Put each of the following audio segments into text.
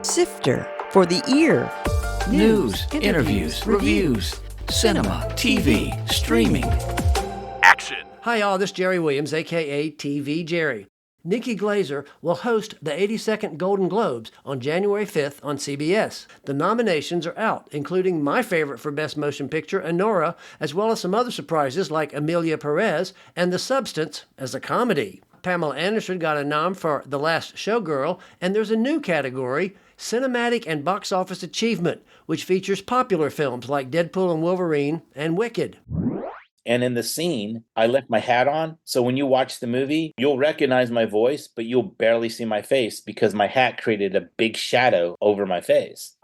Sifter for the ear. News, interviews, reviews, cinema, TV, streaming. Action. Hi, y'all. This is Jerry Williams, a.k.a. TV Jerry. Nikki Glazer will host the 82nd Golden Globes on January 5th on CBS. The nominations are out, including my favorite for Best Motion Picture, Anora, as well as some other surprises like Emilia Perez and The Substance as a comedy. Pamela Anderson got a nom for The Last Showgirl, and there's a new category, Cinematic and Box Office Achievement, which features popular films like Deadpool and Wolverine and Wicked. And in the scene, I left my hat on. So when you watch the movie, you'll recognize my voice, but you'll barely see my face because my hat created a big shadow over my face.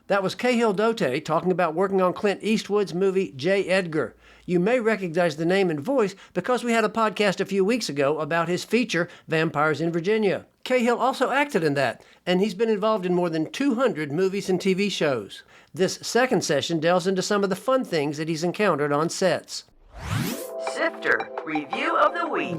That was Kahil Dotay talking about working on Clint Eastwood's movie J. Edgar. You may recognize the name and voice because we had a podcast a few weeks ago about his feature, Vampires in Virginia. Kahil also acted in that, and he's been involved in more than 200 movies and TV shows. This second session delves into some of the fun things that he's encountered on sets. Sifter Review of the Week.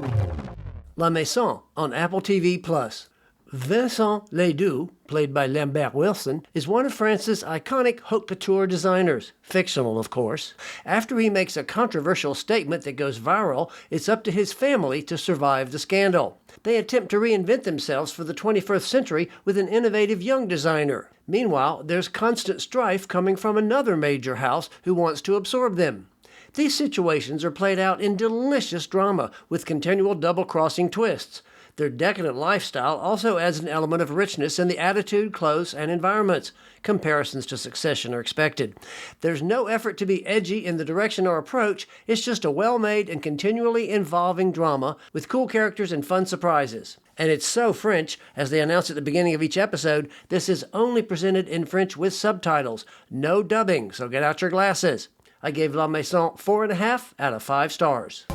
La Maison on Apple TV+. Vincent Ledoux, played by Lambert Wilson, is one of France's iconic haute couture designers. Fictional, of course. After he makes a controversial statement that goes viral, it's up to his family to survive the scandal. They attempt to reinvent themselves for the 21st century with an innovative young designer. Meanwhile, there's constant strife coming from another major house who wants to absorb them. These situations are played out in delicious drama with continual double-crossing twists. Their decadent lifestyle also adds an element of richness in the attitude, clothes, and environments. Comparisons to Succession are expected. There's no effort to be edgy in the direction or approach. It's just a well-made and continually evolving drama with cool characters and fun surprises. And it's so French, as they announce at the beginning of each episode, this is only presented in French with subtitles. No dubbing, so get out your glasses. I gave La Maison 4.5 out of 5 stars.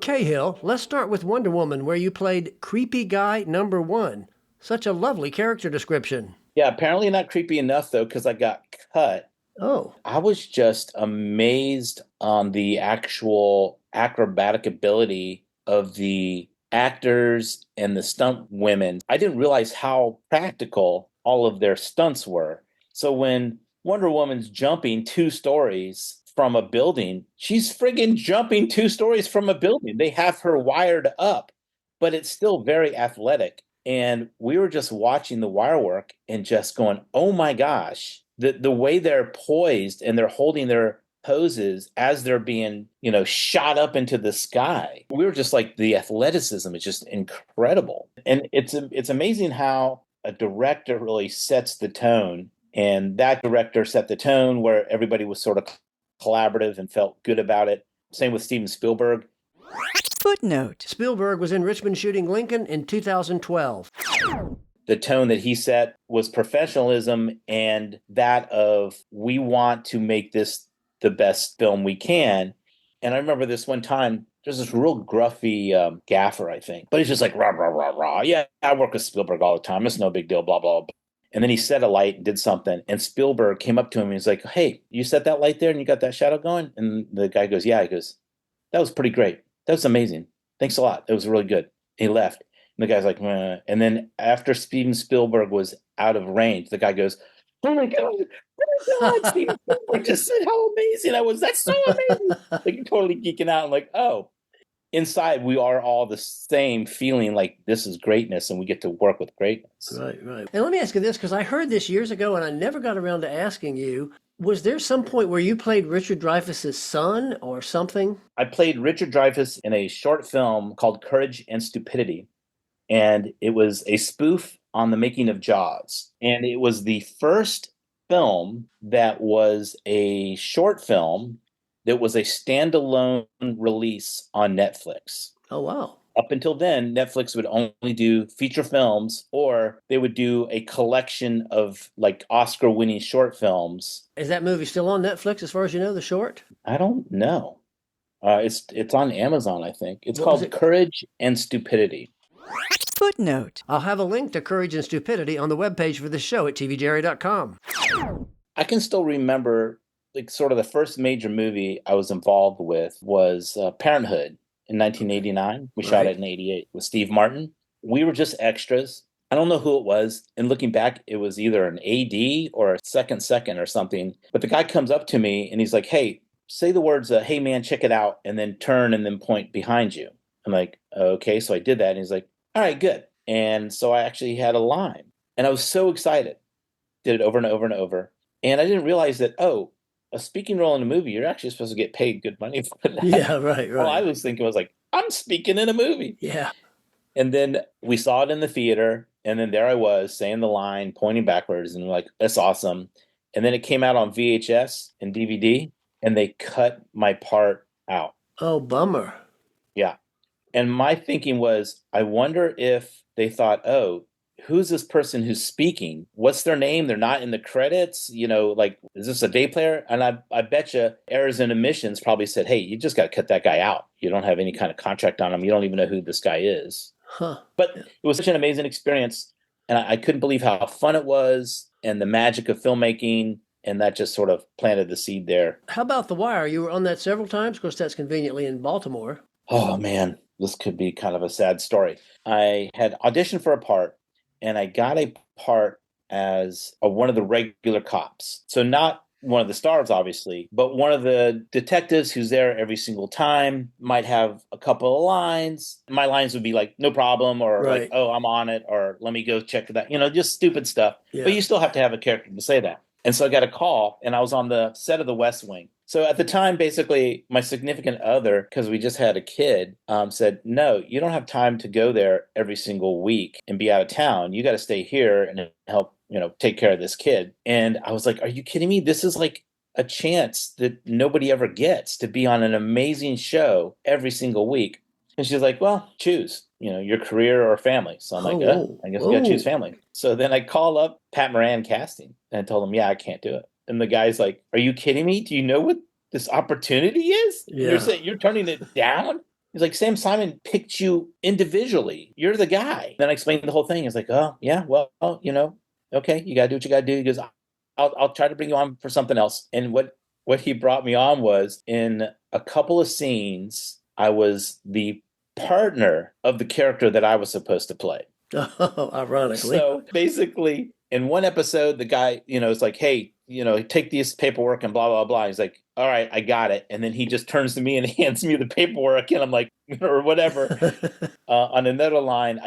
Kahil, let's start with Wonder Woman, where you played Creepy Guy Number 1. Such a lovely character description. Yeah, apparently not creepy enough, though, because I got cut. Oh. I was just amazed on the actual acrobatic ability of the actors and the stunt women. I didn't realize how practical all of their stunts were. So when Wonder Woman's jumping 2 stories from a building, she's friggin' jumping 2 stories from a building. They have her wired up, but it's still very athletic. And we were just watching the wire work and just going, oh my gosh, the way they're poised and they're holding their poses as they're being, shot up into the sky. We were just like, the athleticism is just incredible. And it's amazing how a director really sets the tone. And that director set the tone where everybody was sort of collaborative and felt good about it. Same with Steven Spielberg. Footnote. Spielberg was in Richmond shooting Lincoln in 2012. The tone that he set was professionalism and that of, we want to make this the best film we can. And I remember this one time, there's this real gruffy gaffer, I think. But he's just like, rah, rah, rah, rah. Yeah, I work with Spielberg all the time. It's no big deal, blah, blah, blah. And then he set a light and did something. And Spielberg came up to him and he's like, hey, you set that light there and you got that shadow going? And the guy goes, yeah. He goes, that was pretty great. That was amazing. Thanks a lot. It was really good. And he left. And the guy's like, meh. And then after Steven Spielberg was out of range, the guy goes, oh my God, Steven Spielberg just said how amazing I was. That's so amazing. Like totally geeking out. I'm like, oh. Inside, we are all the same, feeling like this is greatness and we get to work with greatness. Right. And let me ask you this, because I heard this years ago and I never got around to asking you, was there some point where you played Richard Dreyfuss's son or something? I played Richard Dreyfuss in a short film called Courage and Stupidity. And it was a spoof on the making of Jaws. And it was the first film that was a short film that was a standalone release on Netflix. Oh, wow. Up until then, Netflix would only do feature films or they would do a collection of like Oscar-winning short films. Is that movie still on Netflix as far as you know, the short? I don't know. It's on Amazon, I think. It's called Courage and Stupidity. Footnote. I'll have a link to Courage and Stupidity on the webpage for the show at tvjerry.com. I can still remember like sort of the first major movie I was involved with was Parenthood in 1989. We shot it in 88 with Steve Martin. We were just extras. I don't know who it was. And looking back, it was either an AD or a second or something. But the guy comes up to me and he's like, hey, say the words, hey man, check it out, and then turn and then point behind you. I'm like, okay. So I did that. And he's like, all right, good. And so I actually had a line and I was so excited. Did it over and over and over. And I didn't realize that, oh, a speaking role in a movie, you're actually supposed to get paid good money for that. Yeah, right, All I right. was thinking was like, I'm speaking in a movie. Yeah. And then we saw it in the theater. And then there I was saying the line, pointing backwards, and we're like, that's awesome. And then it came out on VHS and DVD, and they cut my part out. Oh, bummer. Yeah. And my thinking was, I wonder if they thought, oh, who's this person who's speaking? What's their name? They're not in the credits. Like, is this a day player? And I bet you Errors and Omissions probably said, hey, you just got to cut that guy out. You don't have any kind of contract on him. You don't even know who this guy is. Huh. But it was such an amazing experience. And I couldn't believe how fun it was and the magic of filmmaking. And that just sort of planted the seed there. How about The Wire? You were on that several times. Of course, that's conveniently in Baltimore. Oh, man, this could be kind of a sad story. I had auditioned for a part, and I got a part as one of the regular cops. So not one of the stars, obviously, but one of the detectives who's there every single time, might have a couple of lines. My lines would be like, no problem, or Right. like, oh, I'm on it, or let me go check that. Just stupid stuff. Yeah. But you still have to have a character to say that. And so I got a call, and I was on the set of The West Wing. So at the time, basically, my significant other, because we just had a kid, said, no, you don't have time to go there every single week and be out of town. You got to stay here and help, take care of this kid. And I was like, are you kidding me? This is like a chance that nobody ever gets, to be on an amazing show every single week. And she's like, well, choose, your career or family. So I'm like, I guess we got to choose family. So then I call up Pat Moran Casting and I told him, yeah, I can't do it. And the guy's like, are you kidding me? Do you know what this opportunity is? Yeah. You're saying you're turning it down? He's like, Sam Simon picked you individually. You're the guy. Then I explained the whole thing. He's like, oh, yeah, well, okay, you got to do what you got to do. He goes, I'll try to bring you on for something else. And what he brought me on was, in a couple of scenes, I was the partner of the character that I was supposed to play. Oh, ironically. So basically, in one episode, the guy, is like, hey, take this paperwork and blah, blah, blah. He's like, all right, I got it. And then he just turns to me and hands me the paperwork. And I'm like, or whatever. On another line,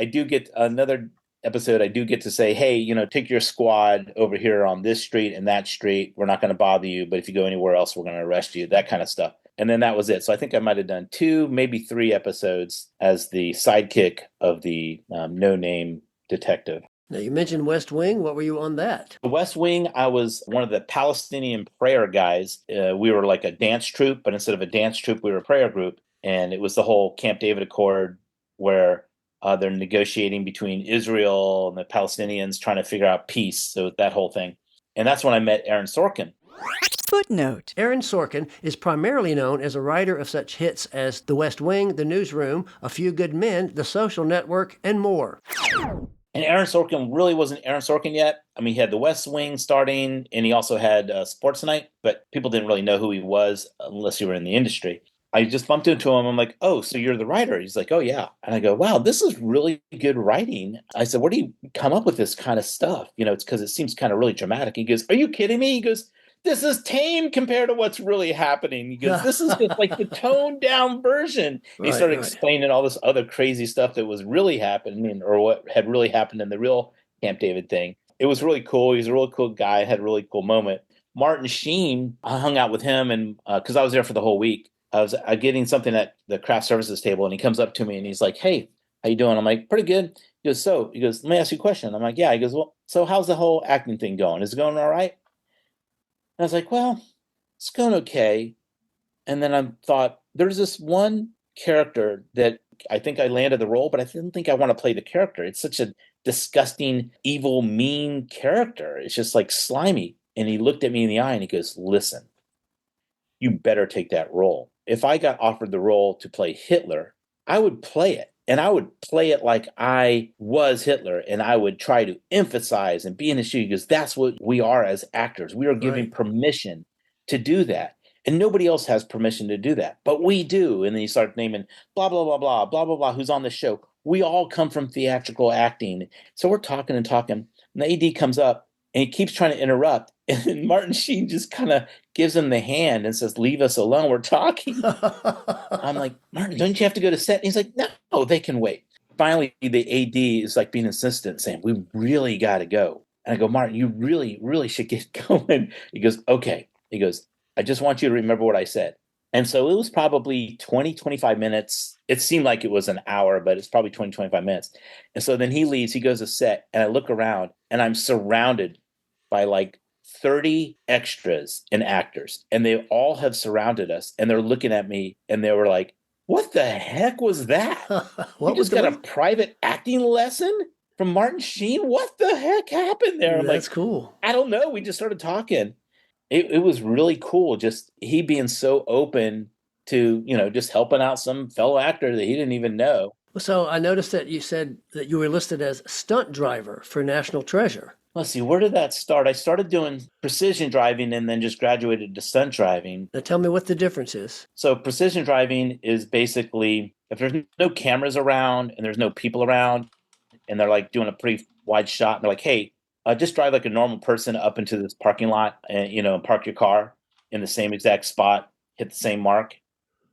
another episode, I do get to say, hey, take your squad over here on this street and that street. We're not going to bother you. But if you go anywhere else, we're going to arrest you. That kind of stuff. And then that was it. So I think I might have done 2, maybe 3 episodes as the sidekick of the no-name detective. Now, you mentioned West Wing. What were you on that? The West Wing, I was one of the Palestinian prayer guys. We were like a dance troupe, but instead of a dance troupe, we were a prayer group. And it was the whole Camp David Accord, where they're negotiating between Israel and the Palestinians, trying to figure out peace. So that whole thing. And that's when I met Aaron Sorkin. Footnote. Aaron Sorkin is primarily known as a writer of such hits as The West Wing, The Newsroom, A Few Good Men, The Social Network, and more. And Aaron Sorkin really wasn't Aaron Sorkin yet. I mean, he had The West Wing starting, and he also had Sports Night, but people didn't really know who he was unless you were in the industry. I just bumped into him. I'm like, oh, so you're the writer? He's like, oh, yeah. And I go, wow, this is really good writing. I said, where do you come up with this kind of stuff? It's because it seems kind of really dramatic. He goes, are you kidding me? He goes, this is tame compared to what's really happening. He goes, this is just like the toned down version. He started explaining all this other crazy stuff that was really happening, or what had really happened in the real Camp David thing. It was really cool. He's a really cool guy. Had a really cool moment. Martin Sheen, I hung out with him, and because I was there for the whole week. I was getting something at the craft services table, and he comes up to me and he's like, hey, how you doing? I'm like, pretty good. He goes, let me ask you a question. I'm like, yeah. He goes, well, so how's the whole acting thing going? Is it going all right? And I was like, well, it's going okay. And then I thought, there's this one character that I think I landed the role, but I didn't think I want to play the character. It's such a disgusting, evil, mean character. It's just like slimy. And he looked at me in the eye and he goes, listen, you better take that role. If I got offered the role to play Hitler, I would play it. And I would play it like I was Hitler, and I would try to emphasize and be in his shoes, because that's what we are as actors. We are given permission to do that. And nobody else has permission to do that, but we do. And then you start naming blah, blah, blah, blah, blah, blah, blah, who's on the show. we all come from theatrical acting. So we're talking and talking. And the AD comes up and he keeps trying to interrupt. And Martin Sheen just kind of gives him the hand and says, leave us alone. We're talking. I'm like, Martin, don't you have to go to set? And he's like, no, they can wait. Finally, the AD is like being insistent, saying, we really got to go. And I go, Martin, you really, really should get going. He goes, okay. He goes, I just want you to remember what I said. And so it was probably 20, 25 minutes. It seemed like it was an hour, but it's probably 20, 25 minutes. And so then he leaves, he goes to set, and I look around and I'm surrounded by like 30 extras and actors. And they all have surrounded us and they're looking at me and they were like, what the heck was that? What You was just got a private acting lesson from Martin Sheen? What the heck happened there? I'm That's like, cool. I don't know. We just started talking. It was really cool. Just he being so open to, just helping out some fellow actor that he didn't even know. So I noticed that you said that you were listed as stunt driver for National Treasure. Let's see, where did that start? I started doing precision driving and then just graduated to stunt driving. Now tell me what the difference is. So precision driving is basically if there's no cameras around and there's no people around and they're like doing a pretty wide shot and they're like, hey, just drive like a normal person up into this parking lot and, park your car in the same exact spot, hit the same mark,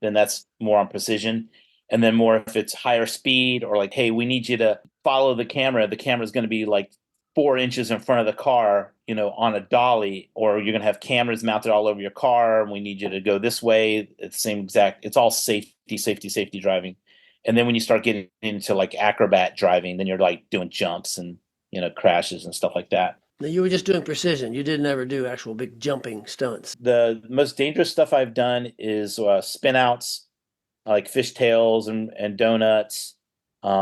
then that's more on precision. And then more if it's higher speed or like, hey, we need you to follow the camera. The camera's going to be like 4 inches in front of the car, on a dolly, or you're going to have cameras mounted all over your car. And we need you to go this way. It's the same exact, it's all safety driving. And then when you start getting into like acrobat driving, then you're like doing jumps and, crashes and stuff like that. Now you were just doing precision. You didn't ever do actual big jumping stunts. The most dangerous stuff I've done is spin outs, like fishtails and donuts,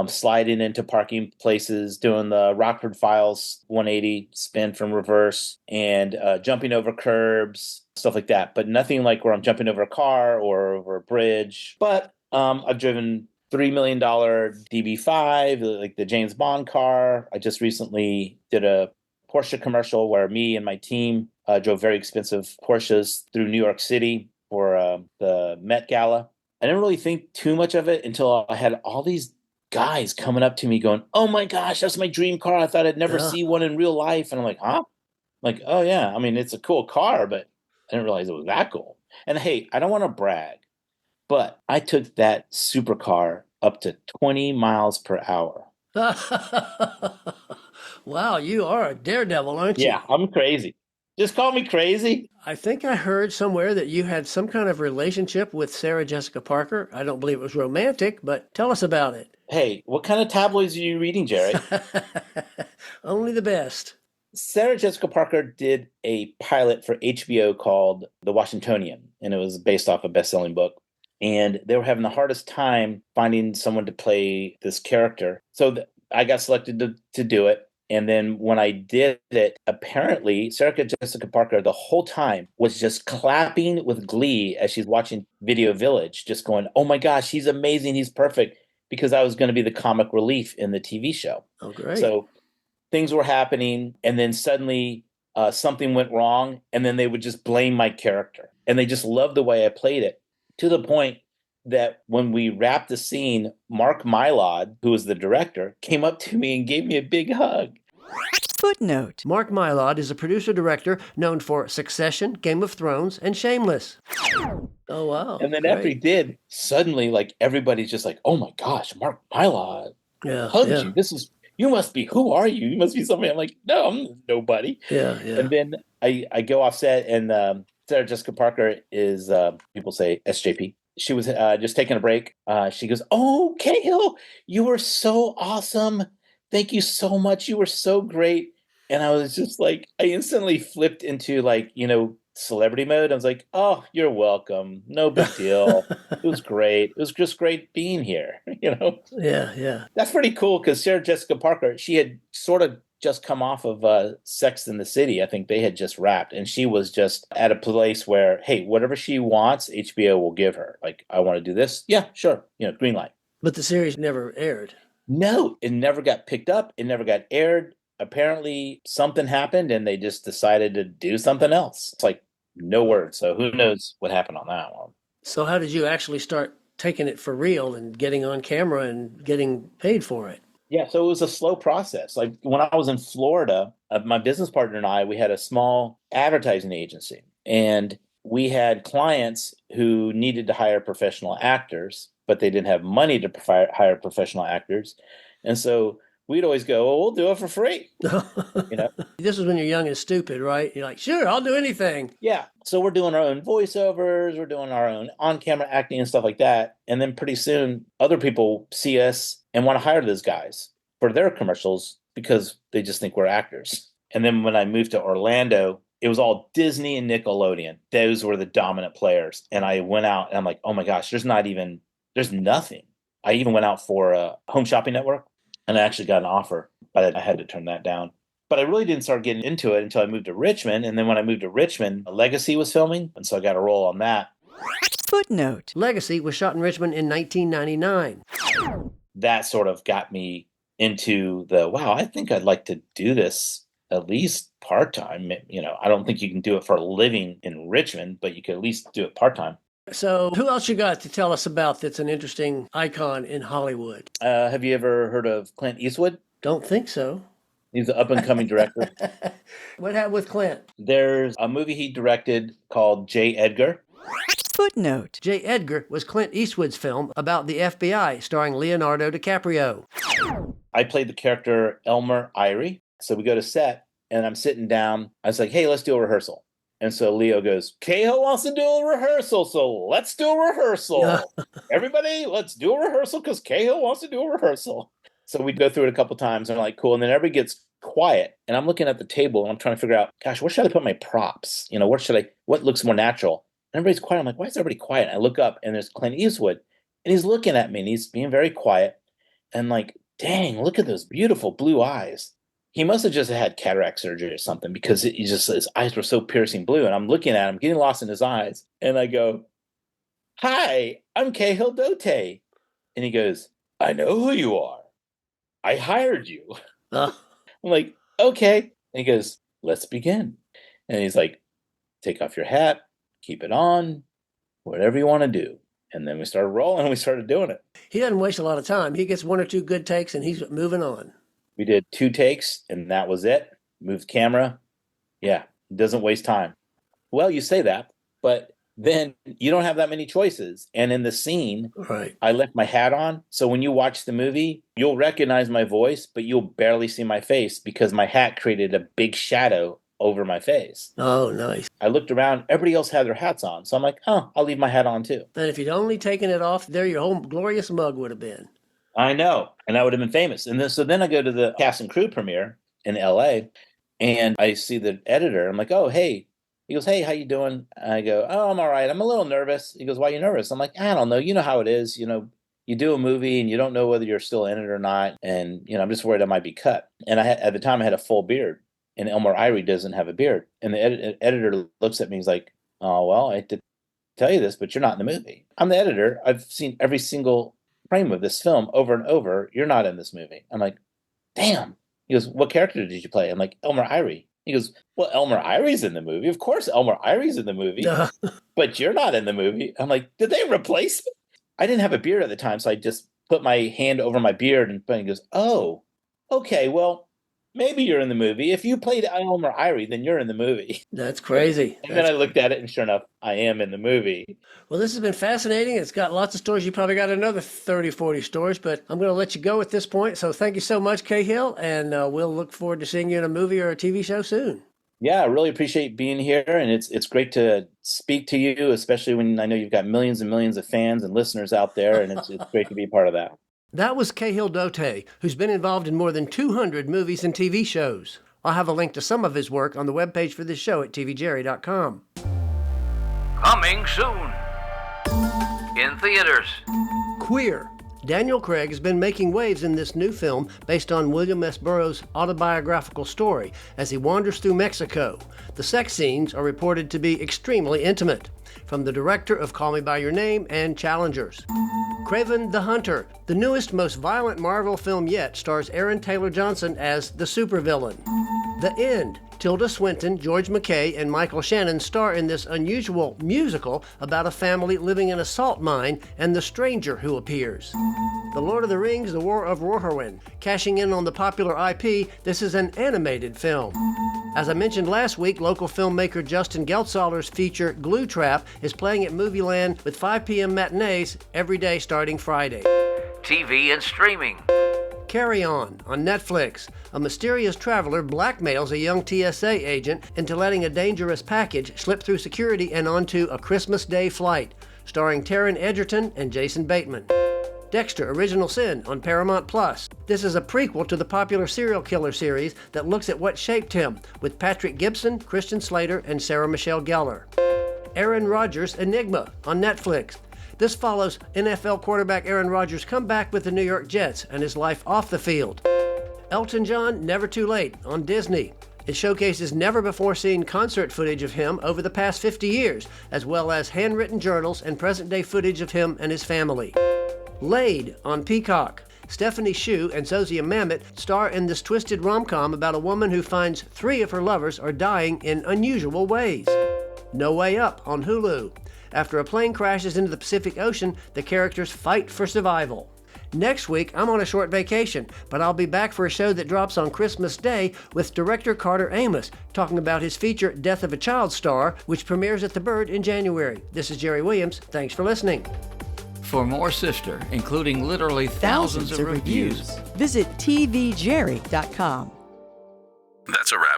sliding into parking places, doing the Rockford Files 180 spin from reverse, and jumping over curbs, stuff like that. But nothing like where I'm jumping over a car or over a bridge. But I've driven $3 million DB5, like the James Bond car. I just recently did a Porsche commercial where me and my team drove very expensive Porsches through New York City for the Met Gala. I didn't really think too much of it until I had all these guys coming up to me going, oh my gosh, that's my dream car. I thought I'd never see one in real life. And I'm like, huh? I'm like, oh yeah. I mean, it's a cool car, but I didn't realize it was that cool. And hey, I don't want to brag, but I took that supercar up to 20 miles per hour. Wow, you are a daredevil, aren't you? Yeah, I'm crazy. Just call me crazy. I think I heard somewhere that you had some kind of relationship with Sarah Jessica Parker. I don't believe it was romantic, but tell us about it. Hey, what kind of tabloids are you reading, Jerry? Only the best. Sarah Jessica Parker did a pilot for HBO called The Washingtonian, and it was based off a best-selling book. And they were having the hardest time finding someone to play this character. So I got selected to do it. And then when I did it, apparently Sarah Jessica Parker the whole time was just clapping with glee as she's watching Video Village, just going, oh my gosh, he's amazing, he's perfect, because I was going to be the comic relief in the TV show. Oh, great. So things were happening, and then suddenly something went wrong, and then they would just blame my character. And they just loved the way I played it, to the point that when we wrapped the scene, Mark Mylod, who was the director, came up to me and gave me a big hug. Footnote. Mark Mylod is a producer-director known for Succession, Game of Thrones, and Shameless. Oh, wow. And then great. after he did, suddenly, like, everybody's just like, oh my gosh, Mark Mylod hugged you. You must be, who are you? You must be somebody. I'm like, no, I'm nobody. Yeah. And then I go off set, and Sarah Jessica Parker is, people say SJP. She was just taking a break. She goes, oh, Kahil, you were so awesome. Thank you so much. You were so great. And I was just like, I instantly flipped into like, celebrity mode. I was like, oh, you're welcome. No big deal. It was great. It was just great being here, Yeah. That's pretty cool because Sarah Jessica Parker, she had sort of just come off of Sex and the City. I think they had just wrapped, and she was just at a place where, hey, whatever she wants, HBO will give her. Like, I want to do this. Yeah, sure. Green light. But the series never aired. No, it never got picked up. It never got aired. Apparently something happened and they just decided to do something else. It's like no word. So who knows what happened on that one. So how did you actually start taking it for real and getting on camera and getting paid for it. Yeah, so it was a slow process. Like when I was in Florida, my business partner and I, we had a small advertising agency, and we had clients who needed to hire professional actors, but they didn't have money to hire professional actors. And so we'd always go, "Well, we'll do it for free." You know? This is when you're young and stupid, right? You're like, sure, I'll do anything. Yeah. So we're doing our own voiceovers, we're doing our own on-camera acting and stuff like that. And then pretty soon other people see us and want to hire those guys for their commercials because they just think we're actors. And then when I moved to Orlando, it was all Disney and Nickelodeon. Those were the dominant players. And I went out and I'm like, oh my gosh, there's nothing. I even went out for a Home Shopping Network and I actually got an offer, but I had to turn that down. But I really didn't start getting into it until I moved to Richmond. And then when I moved to Richmond, Legacy was filming. And so I got a role on that. Footnote. Legacy was shot in Richmond in 1999. That sort of got me into wow, I think I'd like to do this at least part-time. You know, I don't think you can do it for a living in Richmond, but you could at least do it part-time. So who else you got to tell us about that's an interesting icon in Hollywood? Have you ever heard of Clint Eastwood? Don't think so. He's an up-and-coming director. What happened with Clint? There's a movie he directed called J. Edgar. Footnote. J. Edgar was Clint Eastwood's film about the FBI, starring Leonardo DiCaprio. I played the character Elmer Irie. So we go to set, and I'm sitting down. I was like, hey, let's do a rehearsal. And so Leo goes, Cahill wants to do a rehearsal, so let's do a rehearsal. Everybody, let's do a rehearsal because Cahill wants to do a rehearsal. So we go through it a couple times, and I'm like, cool. And then everybody gets quiet, and I'm looking at the table, and I'm trying to figure out, gosh, where should I put my props? You know, what looks more natural? And everybody's quiet. I'm like, why is everybody quiet? And I look up, and there's Clint Eastwood, and he's looking at me, and he's being very quiet. And like, dang, look at those beautiful blue eyes. He must have just had cataract surgery or something because his eyes were so piercing blue. And I'm looking at him, getting lost in his eyes. And I go, hi, I'm Kahil Dotay. And he goes, I know who you are. I hired you. I'm like, okay. And he goes, let's begin. And he's like, take off your hat, keep it on, whatever you want to do. And then we started rolling and we started doing it. He doesn't waste a lot of time. He gets one or two good takes and he's moving on. We did 2 takes and that was it. Moved camera. Yeah, doesn't waste time. Well, you say that, but then you don't have that many choices. And in the scene, right, I left my hat on. So when you watch the movie, you'll recognize my voice, but you'll barely see my face because my hat created a big shadow over my face. Oh, nice. I looked around, everybody else had their hats on. So I'm like, oh, I'll leave my hat on too. And if you'd only taken it off, there your whole glorious mug would have been. I know. And I would have been famous. And then I go to the cast and crew premiere in LA and I see the editor. I'm like, oh, hey. He goes, hey, how you doing? I go, oh, I'm all right. I'm a little nervous. He goes, why are you nervous? I'm like, I don't know. You know how it is. You know, you do a movie and you don't know whether you're still in it or not. And, you know, I'm just worried I might be cut. And at the time I had a full beard and Elmer Irie doesn't have a beard. And the editor looks at me. He's like, oh, well, I did tell you this, but you're not in the movie. I'm the editor. I've seen every single frame of this film over and over. You're not in this movie. I'm like, damn. He goes, what character did you play? I'm like, Elmer Irie. He goes, well, Elmer Irie's in the movie. Of course, Elmer Irie's in the movie, but you're not in the movie. I'm like, did they replace me? I didn't have a beard at the time, so I just put my hand over my beard, and he goes, oh, okay, well, maybe you're in the movie. If you played Elmer Irie, then you're in the movie. That's crazy. And then I looked at it, and sure enough, I am in the movie. Well, this has been fascinating. It's got lots of stories. You probably got another 30, 40 stories, but I'm going to let you go at this point. So thank you so much, Cahill, and we'll look forward to seeing you in a movie or a TV show soon. Yeah, I really appreciate being here, and it's great to speak to you, especially when I know you've got millions and millions of fans and listeners out there, and it's great to be a part of that. That was Kahil Dotay, who's been involved in more than 200 movies and TV shows. I'll have a link to some of his work on the webpage for this show at tvjerry.com. Coming soon. In theaters. Queer. Daniel Craig has been making waves in this new film based on William S. Burroughs' autobiographical story as he wanders through Mexico. The sex scenes are reported to be extremely intimate. From the director of Call Me By Your Name and Challengers. Kraven the Hunter, the newest, most violent Marvel film yet, stars Aaron Taylor Johnson as the supervillain. The End. Tilda Swinton, George McKay, and Michael Shannon star in this unusual musical about a family living in a salt mine and the stranger who appears. The Lord of the Rings, The War of Rohirrim. Cashing in on the popular IP, this is an animated film. As I mentioned last week, local filmmaker Justin Geltzahler's feature Glue Trap is playing at Movieland with 5 p.m. matinees every day starting Friday. TV and streaming. Carry On Netflix. A mysterious traveler blackmails a young TSA agent into letting a dangerous package slip through security and onto a Christmas Day flight, starring Taron Egerton and Jason Bateman. Dexter: Original Sin on Paramount Plus. This is a prequel to the popular serial killer series that looks at what shaped him, with Patrick Gibson, Christian Slater, and Sarah Michelle Gellar. Aaron Rodgers: Enigma on Netflix. This follows NFL quarterback Aaron Rodgers' comeback with the New York Jets and his life off the field. Elton John: Never Too Late on Disney. It showcases never-before-seen concert footage of him over the past 50 years, as well as handwritten journals and present-day footage of him and his family. Laid on Peacock. Stephanie Hsu and Zozia Mamet star in this twisted rom-com about a woman who finds 3 of her lovers are dying in unusual ways. No Way Up on Hulu. After a plane crashes into the Pacific Ocean, the characters fight for survival. Next week, I'm on a short vacation, but I'll be back for a show that drops on Christmas Day with director Carter Amos, talking about his feature Death of a Child Star, which premieres at the Bird in January. This is Jerry Williams. Thanks for listening. For more Sister, including literally thousands of reviews, visit tvjerry.com. That's a wrap.